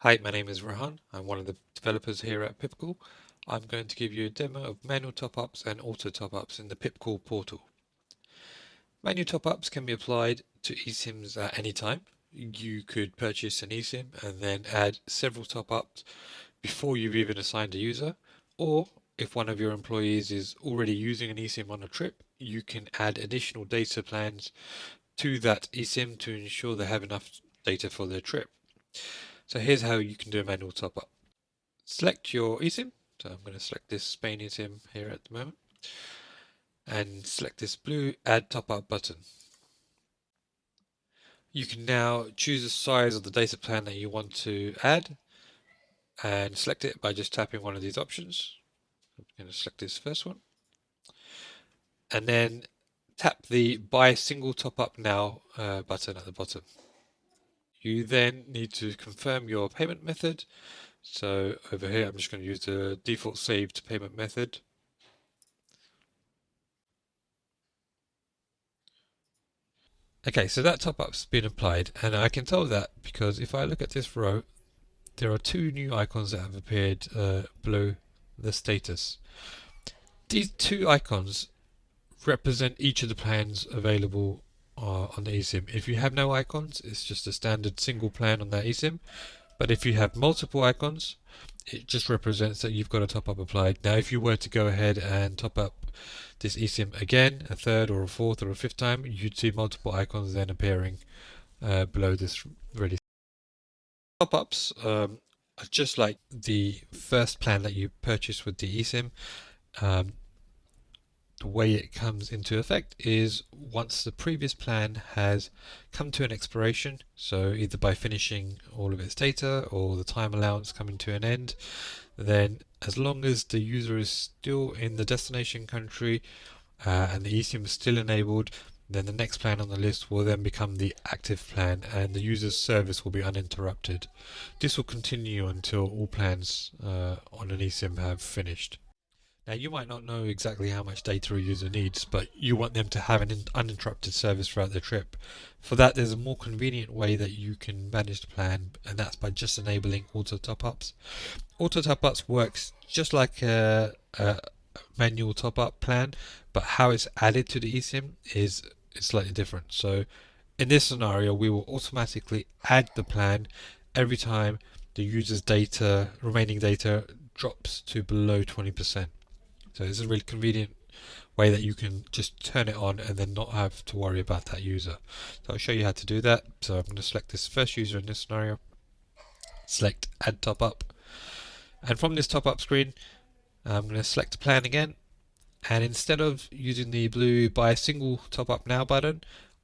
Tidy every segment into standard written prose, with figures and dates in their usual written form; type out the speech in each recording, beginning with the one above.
Hi, my name is Rahan. I'm one of the developers here at PiPcall. I'm going to give you a demo of manual top-ups and auto top-ups in the PiPcall portal. Manual top-ups can be applied to eSIMs at any time. You could purchase an eSIM and then add several top-ups before you've even assigned a user, or if one of your employees is already using an eSIM on a trip, you can add additional data plans to that eSIM to ensure they have enough data for their trip. So here's how you can do a manual top-up. Select your eSIM. So I'm going to select this Spain eSIM here at the moment. And select this blue Add Top-Up button. You can now choose the size of the data plan that you want to add and select it by just tapping one of these options. I'm going to select this first one. And then tap the Buy Single Top-Up Now button at the bottom. You then need to confirm your payment method. So over here, I'm just going to use the default saved payment method. Okay, so that top-up's been applied, and I can tell that because if I look at this row, there are two new icons that have appeared below the status. These two icons represent each of the plans available on the eSIM. If you have no icons, it's just a standard single plan on that eSIM. But if you have multiple icons, it just represents that you've got a top-up applied. Now, if you were to go ahead and top up this eSIM again, a third or a fourth or a fifth time, you'd see multiple icons then appearing below this ready. Top-ups are just like the first plan that you purchased with the eSIM. The way it comes into effect is once the previous plan has come to an expiration, so either by finishing all of its data or the time allowance coming to an end, then as long as the user is still in the destination country and the eSIM is still enabled, then the next plan on the list will then become the active plan and the user's service will be uninterrupted. This will continue until all plans on an eSIM have finished. Now, you might not know exactly how much data a user needs, but you want them to have an uninterrupted service throughout their trip. For that, there's a more convenient way that you can manage the plan, and that's by just enabling auto top-ups. Auto top-ups works just like a manual top-up plan, but how it's added to the eSIM is slightly different. So in this scenario, we will automatically add the plan every time the user's data, remaining data, drops to below 20%. So it's a really convenient way that you can just turn it on and then not have to worry about that user. So I'll show you how to do that. So I'm going to select this first user in this scenario, select Add Top Up, and from this top up screen I'm going to select a plan again, and instead of using the blue Buy Single Top Up Now button,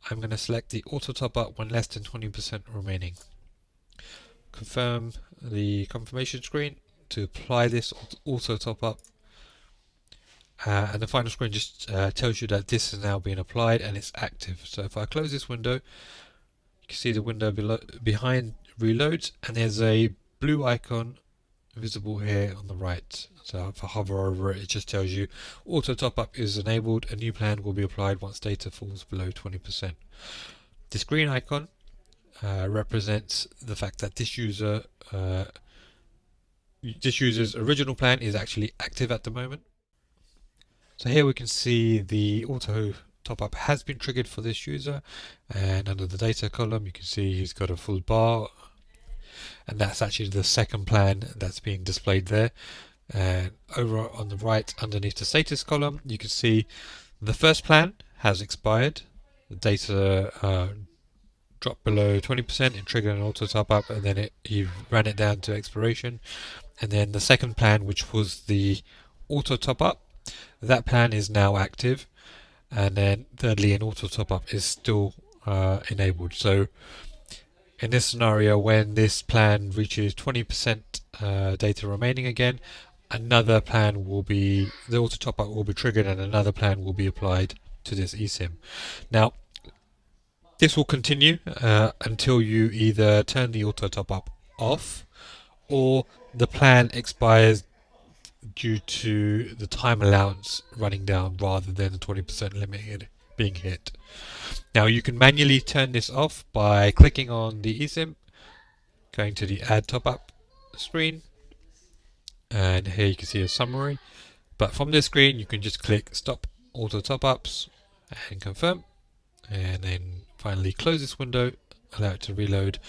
I'm going to select the Auto Top Up when less than 20% remaining. Confirm the confirmation screen to apply this Auto Top Up. And the final screen just tells you that this has now been applied and it's active. So if I close this window, you can see the window behind reloads, and there's a blue icon visible here on the right. So if I hover over it, it just tells you auto top up is enabled. A new plan will be applied once data falls below 20%. This green icon represents the fact that this user's original plan is actually active at the moment. So here we can see the auto top up has been triggered for this user, and under the data column you can see he's got a full bar, and that's actually the second plan that's being displayed there. And over on the right underneath the status column you can see the first plan has expired, the data dropped below 20%, it triggered an auto top up, and then he ran it down to expiration. And then the second plan, which was the auto top up, that plan is now active, and then thirdly an auto top up is still enabled. So in this scenario, when this plan reaches 20% data remaining again, another plan will be, the auto top up will be triggered and another plan will be applied to this eSIM. Now this will continue until you either turn the auto top up off or the plan expires due to the time allowance running down rather than the 20% limit being hit. Now you can manually turn this off by clicking on the eSIM going to the add top up screen, and here you can see a summary. But from this screen you can just click stop auto top ups and confirm, and then finally close this window, allow it to reload,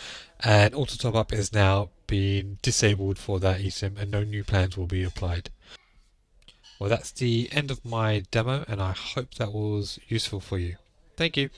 and auto top up is now being disabled for that eSIM and no new plans will be applied. Well, that's the end of my demo, and I hope that was useful for you. Thank you.